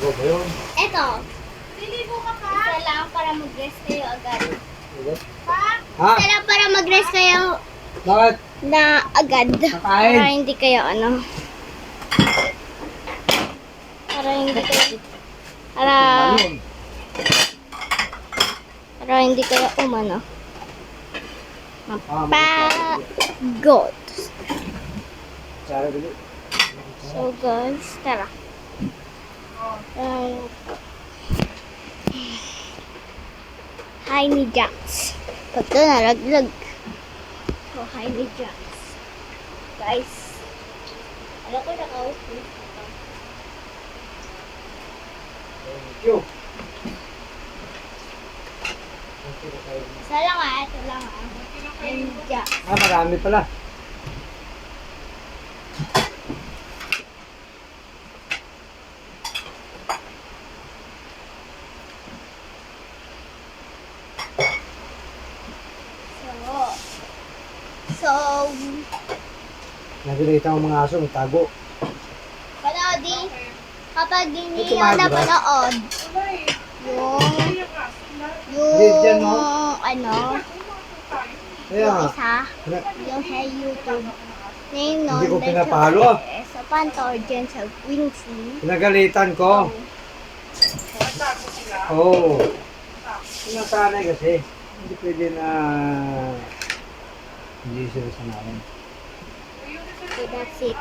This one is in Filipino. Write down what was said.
Go ba yun? Eto. Liligo ka pa? Isa lang para mag-rest kayo agad. Ulit? Pa? Ha? Isa lang para mag-rest kayo Bakit? na agad. Kakain. Para hindi kayo Para hindi kayo... Balon. Para hindi kayo mapagod. Tsara dali. So guys, tara. Hi ni Jax. Pagka nalaglag. So, hi ni Jax. Guys. Alam ko nakaupo. Thank you. Isa lang ito lang Hi ni Jax. Ah, marami pala. So, Nakikita ang mga aso, may tago. panoodin. Kapag hindi Ito, nyo Magra. napanood, Hindi, dyan, no? Kaya yung nga. isa, yung sa YouTube, name nun, Hindi ko pinapalo. Sa Pantor dyan sa Wingsy. Pinagalitan ko. Oo. Sinasanay kasi. Hindi pwede na hindi sila sanayin. So that's it.